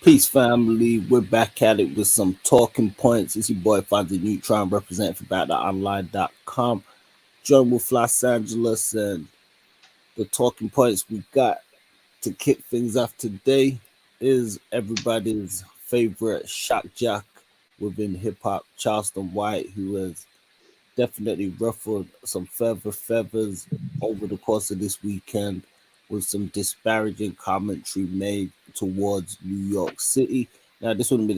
Peace, family. We're back at it with some talking points. It's your boy Fonzie Neutron, representing for BattleOnline.com. Joined with Los Angeles, and the talking points we got to kick things off today is everybody's favorite shock jock within hip hop, Charleston White, who has definitely ruffled some feathers over the course of this weekend with some disparaging commentary made towards New York City. Now, this wouldn't be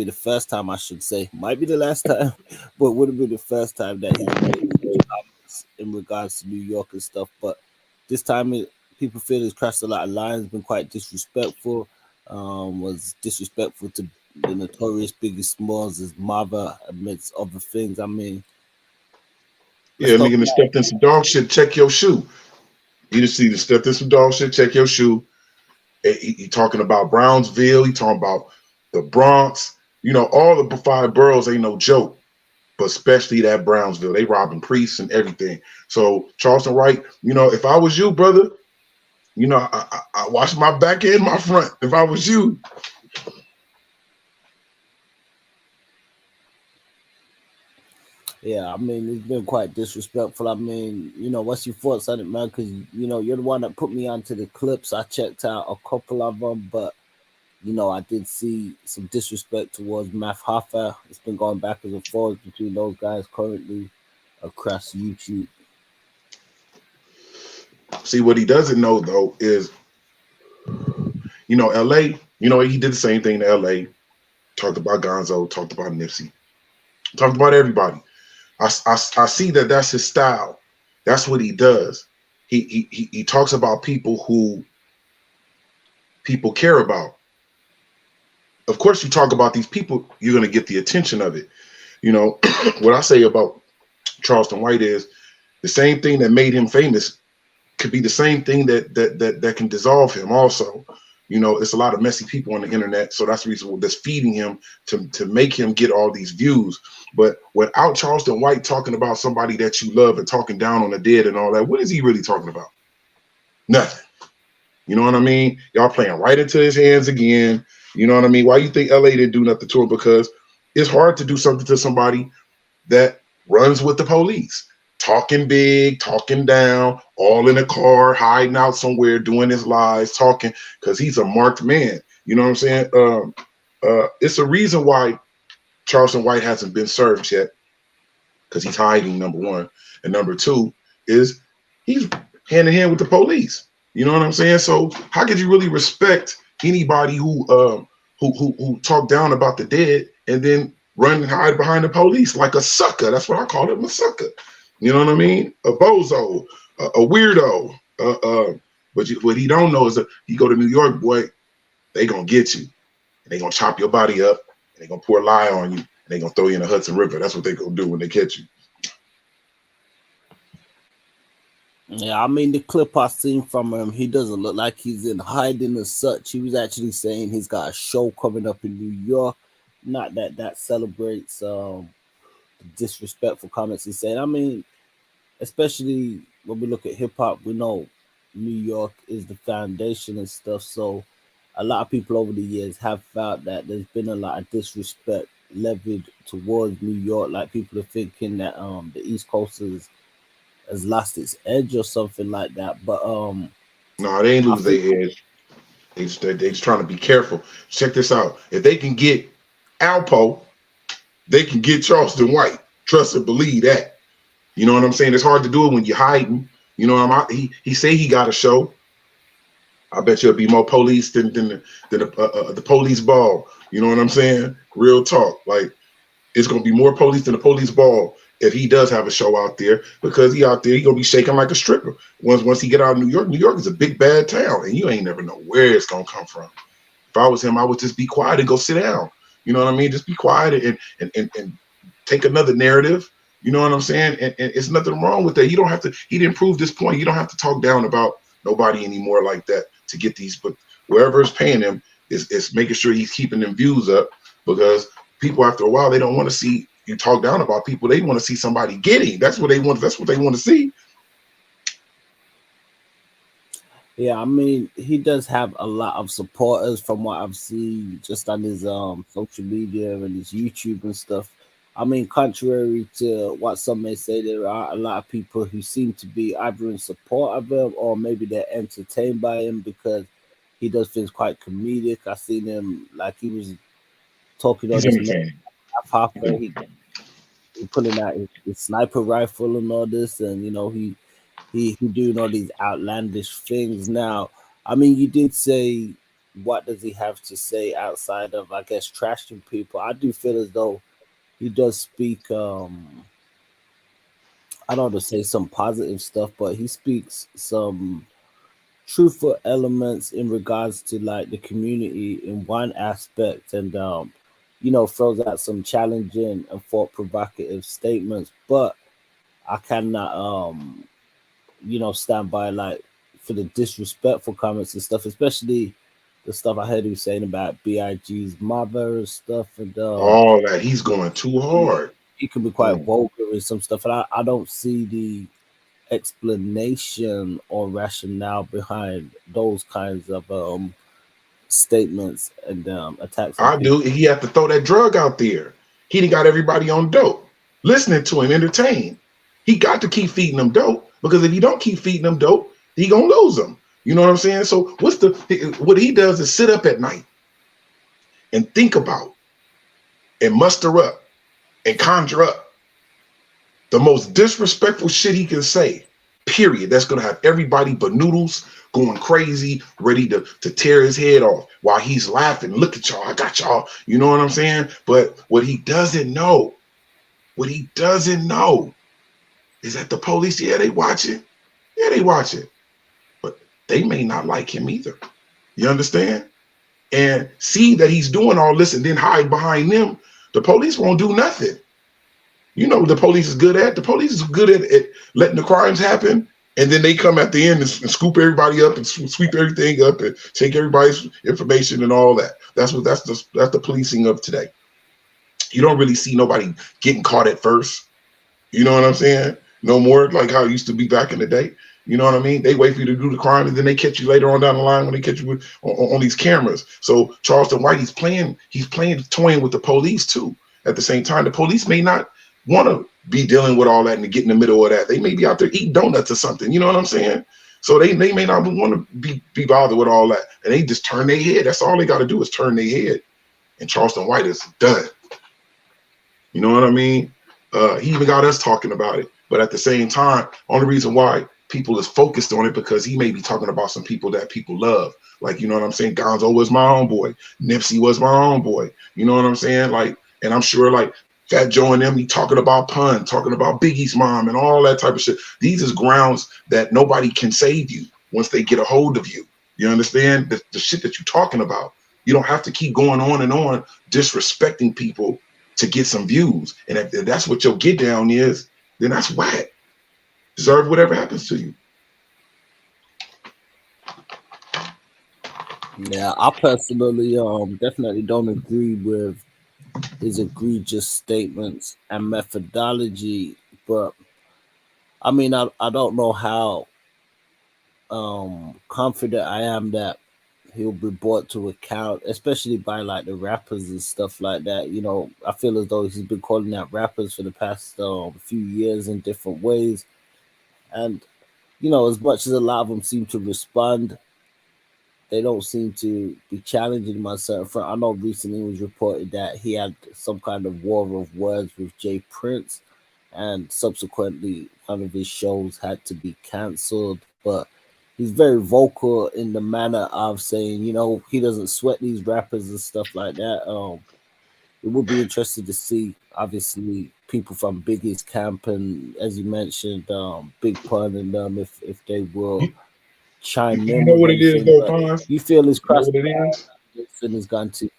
the first time, I should say. Might be the last time, but wouldn't be the first time that he's made such comments in regards to New York and stuff. But this time, people feel he's crossed a lot of lines, been quite disrespectful. Was disrespectful to the notorious Biggie Smalls, his mother, amidst other things. I mean, let's Yeah, talk nigga that about stepped in some dog shit, check your shoe. You just see the stepped in some dog shit, check your shoe. He talking about Brownsville, he talking about the Bronx. You know, all the five boroughs ain't no joke, but especially that Brownsville. They robbing priests and everything. So Charleston White, you know, if I was you, brother, you know, I watch my back and my front. If I was you. Yeah, I mean, it's been quite disrespectful. I mean, what's your thoughts on it, man? Because, you're the one that put me onto the clips. I checked out a couple of them, but, I did see some disrespect towards Math Hoffa. It's been going backwards and forwards between those guys currently across YouTube. See, what he doesn't know, though, is, you know, LA, you know, he did the same thing to LA. Talked about Gonzo, talked about Nipsey, talked about everybody. I see that that's his style. That's what he does. He talks about people who people care about. Of course, you talk about these people, you're going to get the attention of it. You know, what I say about Charleston White is the same thing that made him famous could be the same thing that can dissolve him also. You know, it's a lot of messy people on the internet, so that's the reason that's feeding him to make him get all these views. But without Charleston White talking about somebody that you love and talking down on the dead and all that, what is he really talking about? Nothing. You know what I mean? Y'all playing right into his hands again. You know what I mean? Why you think LA didn't do nothing to him? Because it's hard to do something to somebody that runs with the police. Talking big, talking down, all in a car, hiding out somewhere, doing his lies, talking, because he's a marked man. You know what I'm saying? It's a reason why Charleston White hasn't been served yet, because he's hiding, number one. And number two is he's hand in hand with the police. You know what I'm saying? So how could you really respect anybody who talk down about the dead and then run and hide behind the police like a sucker? That's what I call him, a sucker. You know what I mean? A bozo, a weirdo. But what he don't know is that he go to New York, boy, they gonna get you. And they gonna chop your body up, and they gonna pour lye on you, and they gonna throw you in the Hudson River. That's what they gonna do when they catch you. Yeah, I mean, the clip I seen from him, he doesn't look like he's in hiding as such. He was actually saying he's got a show coming up in New York. Not that celebrates disrespectful comments he said. I mean, especially when we look at hip hop, we know New York is the foundation and stuff. So a lot of people over the years have felt that there's been a lot of disrespect levied towards New York. Like people are thinking that the East Coast has lost its edge or something like that. But No, they ain't I lose think their edge. They just trying to be careful. Check this out. If they can get Alpo, they can get Charleston White. Trust and believe that. You know what I'm saying? It's hard to do it when you're hiding. You know what I'm. He say he got a show. I bet you'll be more police than the police ball. You know what I'm saying? Real talk. Like it's gonna be more police than the police ball if he does have a show out there, because he out there, he gonna be shaking like a stripper. Once he get out of New York, New York is a big bad town, and you ain't never know where it's gonna come from. If I was him, I would just be quiet and go sit down. You know what I mean? Just be quiet and take another narrative. You know what I'm saying? And it's nothing wrong with that. You don't have to. He didn't prove this point. You don't have to talk down about nobody anymore like that to get these. But wherever is paying him is making sure he's keeping them views up, because people after a while they don't want to see you talk down about people. They want to see somebody getting. That's what they want. That's what they want to see. Yeah, I mean, he does have a lot of supporters from what I've seen just on his social media and his YouTube and stuff. I mean, contrary to what some may say, there are a lot of people who seem to be either in support of him or maybe they're entertained by him because he does things quite comedic. I seen him like he was talking on He's this man entertaining. Hoffa. He pulling out his sniper rifle and all this, and he doing all these outlandish things. Now, I mean, you did say, what does he have to say outside of, I guess, trashing people? I do feel as though he does speak. I don't want to say some positive stuff, but he speaks some truthful elements in regards to like the community in one aspect, and throws out some challenging and thought provocative statements. But I cannot stand by like for the disrespectful comments and stuff, especially the stuff I heard he was saying about B.I.G.'s mother and stuff. And All that he's going too yeah, hard. he can be quite vulgar and some stuff. And I don't see the explanation or rationale behind those kinds of statements and attacks on I people. do. He had to throw that drug out there. He done got everybody on dope, listening to him, entertained. He got to keep feeding them dope because if you don't keep feeding them dope, he gonna lose them. You know what I'm saying? So what he does is sit up at night and think about and muster up and conjure up the most disrespectful shit he can say. Period. That's gonna have everybody but noodles going crazy, ready to tear his head off while he's laughing. Look at y'all, I got y'all. You know what I'm saying? But what he doesn't know is that the police, yeah, they watching. Yeah, they watching. But they may not like him either. You understand? And see that he's doing all this and then hide behind them. The police won't do nothing. You know what the police is good at? The police is good at letting the crimes happen, and then they come at the end and scoop everybody up and sweep everything up and take everybody's information and all that. That's the policing of today. You don't really see nobody getting caught at first. You know what I'm saying? No more like how it used to be back in the day. You know what I mean? They wait for you to do the crime and then they catch you later on down the line when they catch you on these cameras. So Charleston White, he's toying with the police too. At the same time, the police may not want to be dealing with all that and get in the middle of that. They may be out there eating donuts or something. You know what I'm saying? So they may not want to be bothered with all that. And they just turn their head. That's all they got to do is turn their head. And Charleston White is done. You know what I mean? He even got us talking about it. But at the same time, only reason why people is focused on it because he may be talking about some people that people love. Like, you know what I'm saying? Gonzo was my own boy. Nipsey was my own boy. You know what I'm saying? Like, and I'm sure like Fat Joe and them, he talking about Pun, talking about Biggie's mom and all that type of shit. These is grounds that nobody can save you once they get a hold of you. You understand? The shit that you're talking about. You don't have to keep going on and on disrespecting people to get some views. And if that's what your get down is, then that's whack. Deserve whatever happens to you. Yeah, I personally definitely don't agree with his egregious statements and methodology, but I mean I don't know how confident I am that he'll be brought to account, especially by like the rappers and stuff like that. I feel as though he's been calling out rappers for the past few years in different ways, and as much as a lot of them seem to respond, they don't seem to be challenging him on certain front. I know recently it was reported that he had some kind of war of words with Jay Prince, and subsequently one of his shows had to be cancelled. But he's very vocal in the manner of saying, he doesn't sweat these rappers and stuff like that. It would be interesting to see, obviously, people from Biggie's camp and, as you mentioned, Big Pun and them, if they will You, chime you in know with what it is anything. though, But Fonz? you feel it's You know crossed what it is? and has gone too.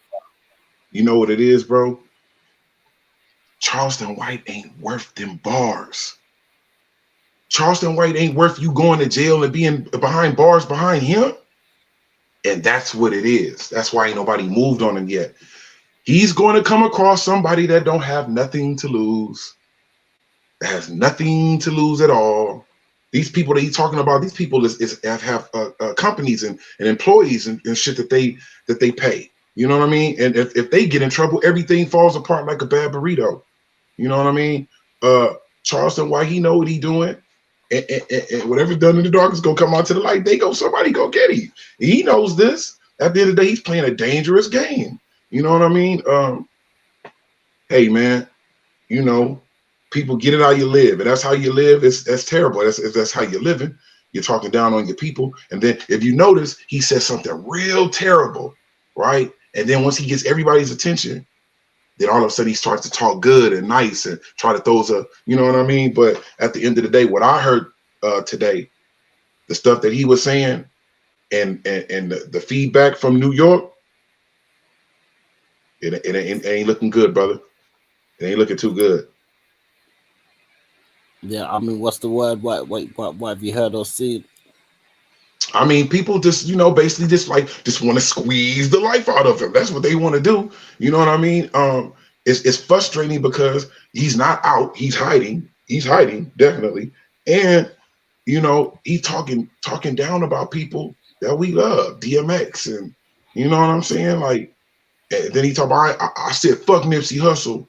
You know what it is, bro? Charleston White ain't worth them bars. Charleston White ain't worth you going to jail and being behind bars behind him. And that's what it is. That's why ain't nobody moved on him yet. He's going to come across somebody that don't have nothing to lose, that has nothing to lose at all. These people that he's talking about, these people have companies and employees and shit that they pay. You know what I mean? And if they get in trouble, everything falls apart like a bad burrito. You know what I mean? Charleston, why he know what he doing, and whatever's done in the dark is gonna come out to the light. Somebody go get him. He knows this. At the end of the day, he's playing a dangerous game. You know what I mean? Hey man, you know, people get it how you live, and that's how you live. That's terrible. That's how you're living. You're talking down on your people, and then if you notice, he says something real terrible, right? And then once he gets everybody's attention, then all of a sudden he starts to talk good and nice and try to throw a, you know what I mean? But at the end of the day, what I heard today, the stuff that he was saying, and the feedback from New York, it ain't looking good, brother. It ain't looking too good. Yeah, I mean, what's the word? What have you heard or seen? I mean, people just, basically just want to squeeze the life out of him. That's what they want to do. You know what I mean? It's frustrating because he's not out. He's hiding. He's hiding, definitely. And, he's talking down about people that we love, DMX. And you know what I'm saying? Like, and then he talk about, I said, fuck Nipsey Hussle.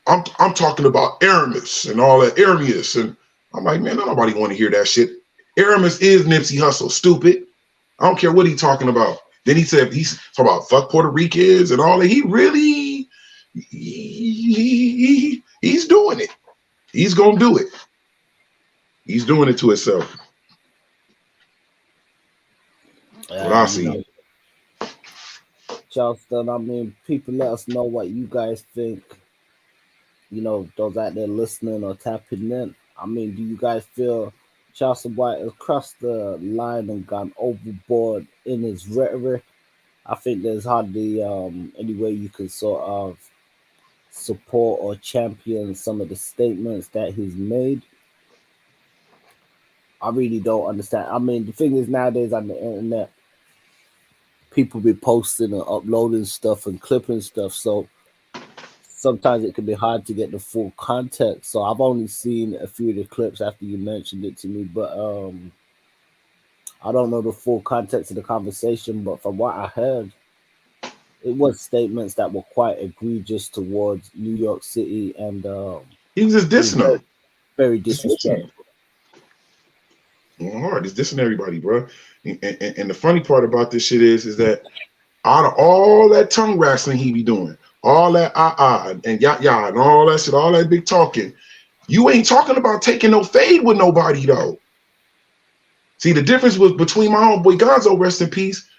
I'm talking about Aramis and all that Aramis. And I'm like, man, nobody want to hear that shit. Aramis is Nipsey Hussle, stupid. I don't care what he's talking about. Then he said he's talking about fuck Puerto Ricans and all that. He really, he's doing it. He's gonna do it. He's doing it to himself. What I see. Charleston, I mean, people let us know what you guys think. Those out there listening or tapping in. I mean, do you guys feel Charleston White has crossed the line and gone overboard in his rhetoric? I think there's hardly any way you can sort of support or champion some of the statements that he's made. I really don't understand. I mean, the thing is nowadays on the internet, people be posting and uploading stuff and clipping stuff, so sometimes it can be hard to get the full context. So I've only seen a few of the clips after you mentioned it to me, but I don't know the full context of the conversation. But from what I heard, it was statements that were quite egregious towards New York City, and he was just dissing them. Very disrespectful. Hard. He's dissing everybody, bro. And the funny part about this shit is that out of all that tongue wrestling he be doing, all that and ya and all that shit, all that big talking, you ain't talking about taking no fade with nobody though. See, the difference was between my homeboy Gonzo, rest in peace,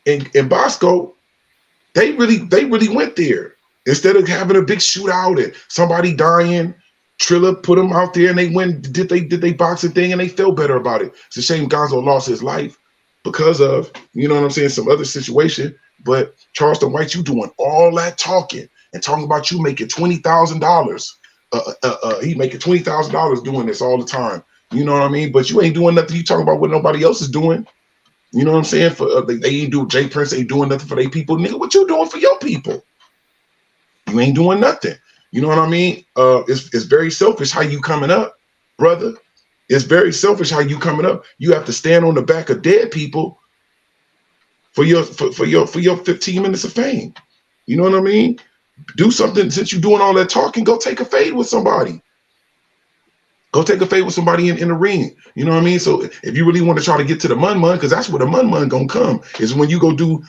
and Bosco, they really went there. Instead of having a big shootout and somebody dying, Trilla put them out there and they went, did they boxing thing and they felt better about it. It's a shame Gonzo lost his life because of, you know what I'm saying, some other situation. But Charleston White, you doing all that talking and talking about you making $20,000. He making $20,000 doing this all the time. You know what I mean? But you ain't doing nothing. You talking about what nobody else is doing. You know what I'm saying? For they ain't do Jay Prince ain't doing nothing for their people. Nigga, what you doing for your people? You ain't doing nothing. You know what I mean? It's very selfish how you coming up, brother. It's very selfish how you coming up. You have to stand on the back of dead people for your 15 minutes of fame. You know what I mean? Do something. Since you're doing all that talking, go take a fade with somebody. Go take a fade with somebody in the ring. You know what I mean? So if you really want to try to get to the mun, because that's where the mun gonna come, is when you go do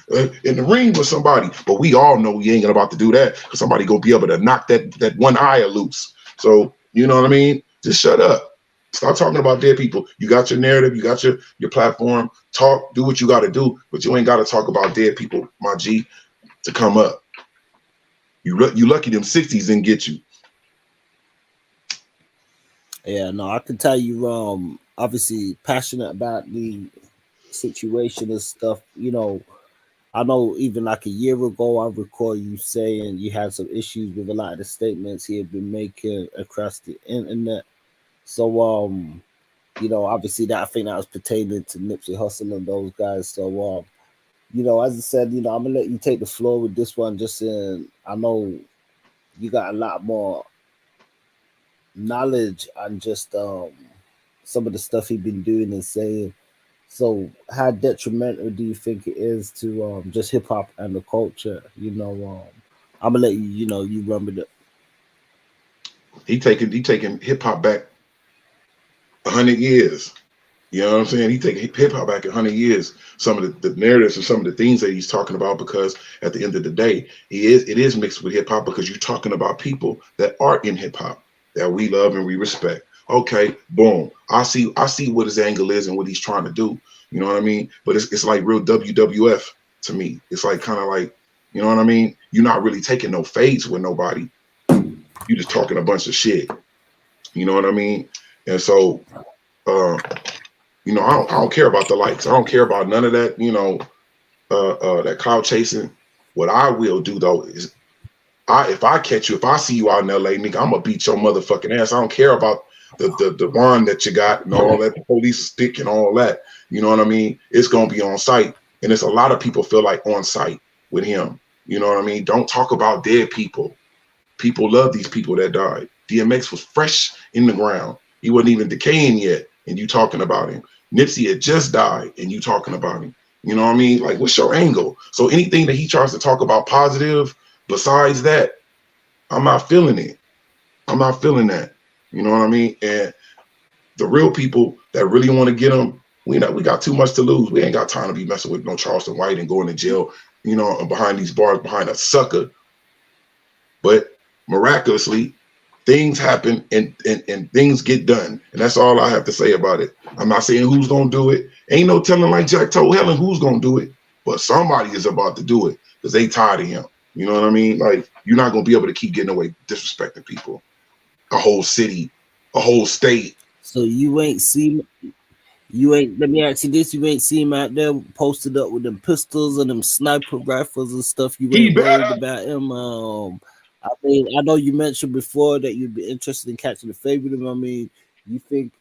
in the ring with somebody. But we all know you ain't about to do that because somebody gonna be able to knock that one eye loose. So you know what I mean? Just shut up. Stop talking about dead people. You got your narrative. You got your platform. Talk. Do what you got to do. But you ain't got to talk about dead people, my G, to come up. You lucky them 60s didn't get you. Yeah, no, I can tell you, obviously passionate about the situation and stuff. I know even like a year ago, I recall you saying you had some issues with a lot of the statements he had been making across the internet. So, obviously that I think that was pertaining to Nipsey Hussle and those guys. So, as I said, I'm gonna let you take the floor with this one. Just I know you got a lot more knowledge and just some of the stuff he's been doing and saying. So, how detrimental do you think it is to just hip hop and the culture? I'm gonna let you, you run with it. He taking hip hop back 100 years. You know what I'm saying? He taking hip hop back 100 years. Some of the narratives and some of the things that he's talking about, because at the end of the day, it is mixed with hip hop, because you're talking about people that are in hip hop that we love and we respect. Okay, boom. I see what his angle is and what he's trying to do. You know what I mean? But it's like real WWF to me. It's like kind of like, you know what I mean? You're not really taking no fades with nobody. You just talking a bunch of shit. You know what I mean? And so uh I don't care about the likes. I don't care about none of that, that cloud chasing. What I will do though is, if I catch you, if I see you out in LA, nigga, I'm gonna beat your motherfucking ass. I don't care about the wand that you got and all that, the police stick and all that. You know what I mean? It's gonna be on site. And it's a lot of people feel like on site with him. You know what I mean? Don't talk about dead people. People love these people that died. DMX was fresh in the ground. He wasn't even decaying yet, and you talking about him. Nipsey had just died, and you talking about him. You know what I mean? Like, what's your angle? So anything that he tries to talk about positive besides that, I'm not feeling it. I'm not feeling that. You know what I mean? And the real people that really want to get him, we got too much to lose. We ain't got time to be messing with no Charleston White and going to jail, behind these bars, behind a sucker. But miraculously, things happen and things get done. And that's all I have to say about it. I'm not saying who's going to do it. Ain't no telling, like Jack told Helen, who's going to do it. But somebody is about to do it because they tired of him. You know what I mean? Like, you're not going to be able to keep getting away disrespecting people. A whole city, a whole state. So let me ask you this, you ain't see him out there posted up with them pistols and them sniper rifles and stuff. You He ain't worried better. about him. I mean, I know you mentioned before that you'd be interested in catching the favorite. I mean, you think,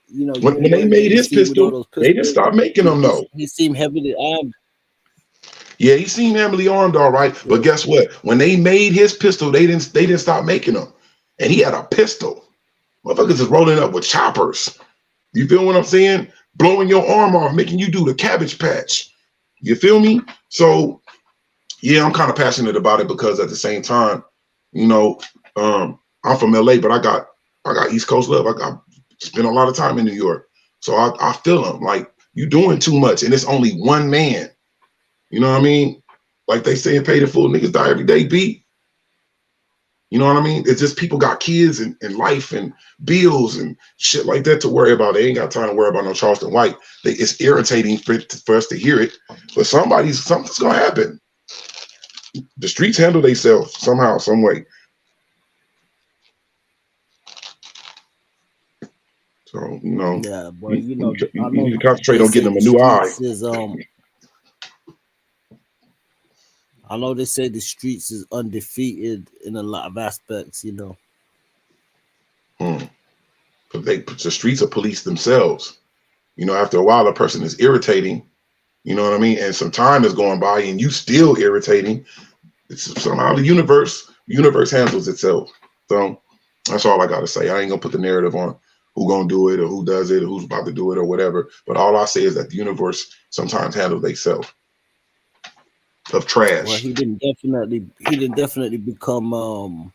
you ain't When they worried that made you his see him with all pistol, those they didn't pistols. stop making them though. He seemed heavily armed. Yeah, he seemed heavily armed, all right. But Yeah. guess what? When they made his pistol, they didn't stop making them. And he had a pistol. Motherfuckers is rolling up with choppers. You feel what I'm saying? Blowing your arm off, making you do the cabbage patch. You feel me? So yeah, I'm kind of passionate about it because at the same time, you know, I'm from LA, but I got East Coast love. I got spent a lot of time in New York. So I feel them like you doing too much, and it's only one man. You know what I mean? Like they say, pay the fool, niggas die every day, beat. You know what I mean? It's just people got kids and life and bills and shit like that to worry about. They ain't got time to worry about no Charleston White. It's irritating for us to hear it, but something's gonna happen. The streets handle themselves somehow, some way. So Yeah, but you I need know to concentrate they on say getting them the a new eye. streets is I know they say the streets is undefeated in a lot of aspects. But the streets are police themselves. After a while, a person is irritating. You know what I mean? And some time is going by, and you still irritating. It's somehow the universe handles itself. So that's all I gotta say. I ain't gonna put the narrative on who gonna do it or who does it or who's about to do it or whatever. But all I say is that the universe sometimes handles itself of Well, trash. he didn't definitely become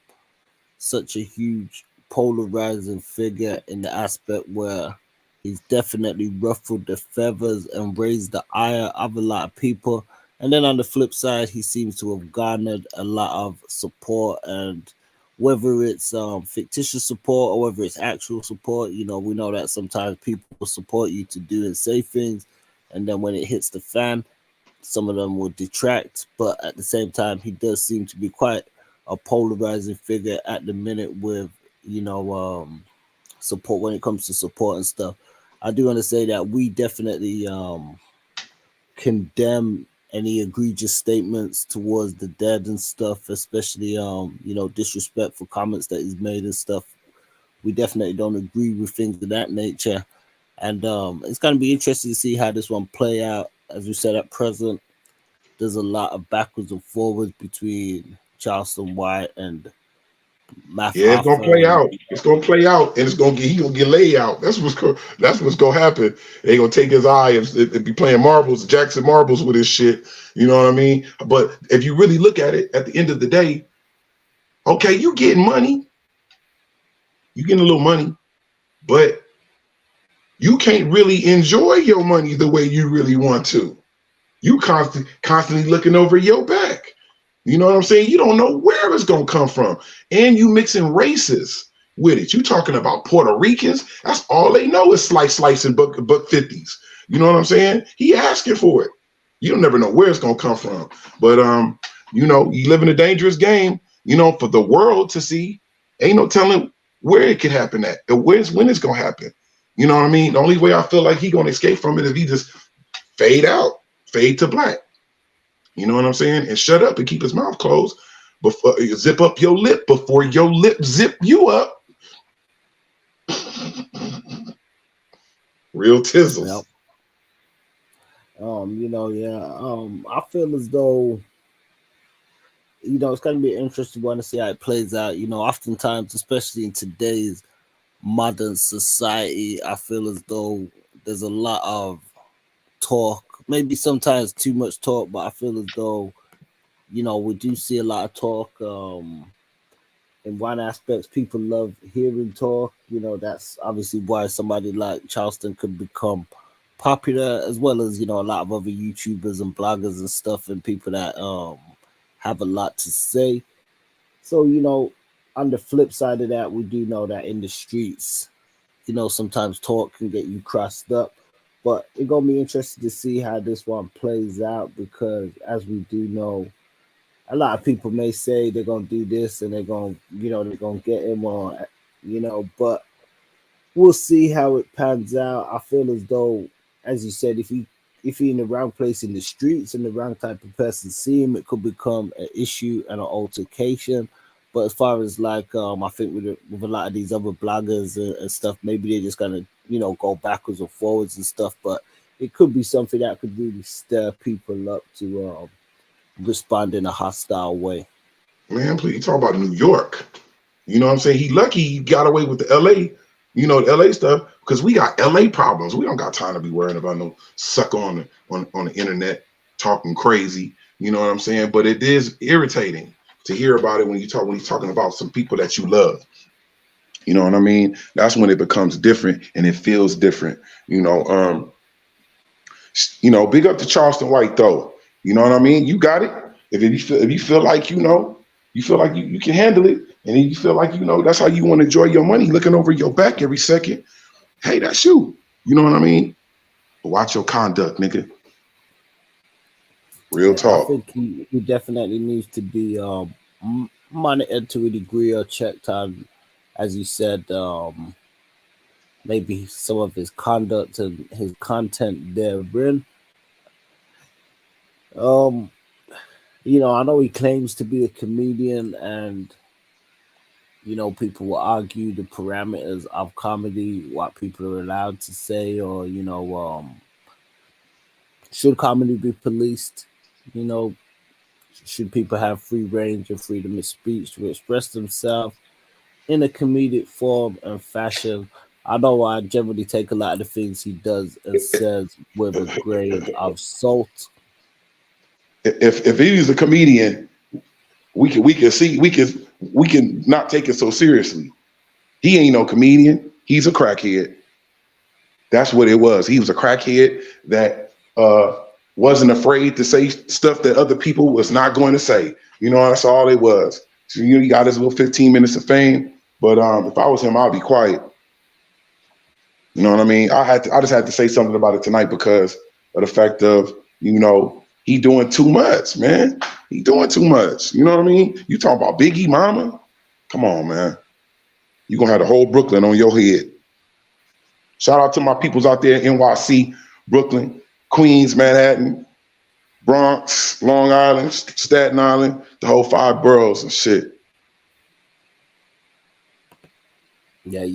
such a huge polarizing figure in the aspect where he's definitely ruffled the feathers and raised the ire of a lot of people. And then on the flip side, he seems to have garnered a lot of support, and whether it's fictitious support or whether it's actual support, we know that sometimes people support you to do and say things, and then when it hits the fan, some of them will detract, but at the same time, he does seem to be quite a polarizing figure at the minute with support when it comes to support and stuff. I do want to say that we definitely condemn any egregious statements towards the dead and stuff, especially disrespectful comments that he's made and stuff. We definitely don't agree with things of that nature, and it's going to be interesting to see how this one play out. As we said, at present, there's a lot of backwards and forwards between Charleston White and Math Yeah, it's gonna play Hoffa, and out. It's gonna play out, and he gonna get laid out. That's what's gonna happen. They gonna take his eye and be playing marbles, Jackson marbles with his shit. You know what I mean? But if you really look at it, at the end of the day, okay, you getting money, you getting a little money, but you can't really enjoy your money the way you really want to. You constantly looking over your back. You know what I'm saying? You don't know where it's gonna come from, and you mixing races with it. You talking about Puerto Ricans? That's all they know is slice and buck 50s. You know what I'm saying? He asking for it. You don't never know where it's gonna come from. But you know, you live in a dangerous game. You know, for the world to see, ain't no telling where it could happen at, or when it's gonna happen. You know what I mean? The only way I feel like he gonna escape from it is he just fade out, fade to black. You know what I'm saying? And shut up and keep his mouth closed. Before you zip up your lip before your lip zip you up. Real tizzles. yep. You know, yeah. I feel as though, you know, it's gonna be an interesting one to see how it plays out. You know, oftentimes, especially in today's modern society, I feel as though there's a lot of talk, maybe sometimes too much talk, but I feel as though, you know, we do see a lot of talk. In one aspect, people love hearing talk. You know, that's obviously why somebody like Charleston could become popular, as well as, you know, a lot of other YouTubers and bloggers and stuff, and people that have a lot to say. So, you know, on the flip side of that, we do know that in the streets, you know, sometimes talk can get you crossed up. But it's gonna be interesting to see how this one plays out, because as we do know, a lot of people may say they're gonna do this and they're gonna, you know, they're gonna get him on, you know, but we'll see how it pans out. I feel as though, as you said, if he in the wrong place in the streets and the wrong type of person see him, it could become an issue and an altercation. But as far as like, I think with a lot of these other bloggers and stuff, maybe they're just gonna, you know, go backwards or forwards and stuff. But it could be something that could really stir people up to respond in a hostile way. Man, please talk about New York. You know what I'm saying? He lucky he got away with the LA, you know, the LA stuff, because we got LA problems. We don't got time to be worrying about no sucker on the internet talking crazy. You know what I'm saying? But it is irritating to hear about it when he's talking about some people that you love. You know what I mean? That's when it becomes different and it feels different. Big up to Charleston White though. You know what I mean? You got it. If you feel like you feel like you can handle it, and you feel like that's how you want to enjoy your money, looking over your back every second. Hey, that's you. You know what I mean? But watch your conduct, nigga. Real Yeah, I talk. think he definitely needs to be monitored to a degree, or checked on, as you said, maybe some of his conduct and his content therein. Um, you know, I know he claims to be a comedian, and you know, people will argue the parameters of comedy, what people are allowed to say, or you know, should comedy be policed? You know, should people have free range and freedom of speech to express themselves in a comedic form and fashion? I know I generally take a lot of the things he does and says with a grain of salt. If he was a comedian, we can not take it so seriously. He ain't no comedian. He's a crackhead. That's what it was. He was a crackhead that wasn't afraid to say stuff that other people was not going to say. That's all it was. So he got his little 15 minutes of fame. But if I was him, I'd be quiet. You know what I mean? I just had to say something about it tonight because of the fact of, he doing too much, man. He doing too much. You know what I mean? You talking about Biggie Mama? Come on, man. You gonna have the whole Brooklyn on your head. Shout out to my peoples out there in NYC, Brooklyn, Queens, Manhattan, Bronx, Long Island, Staten Island, the whole 5 boroughs and shit. Yeah,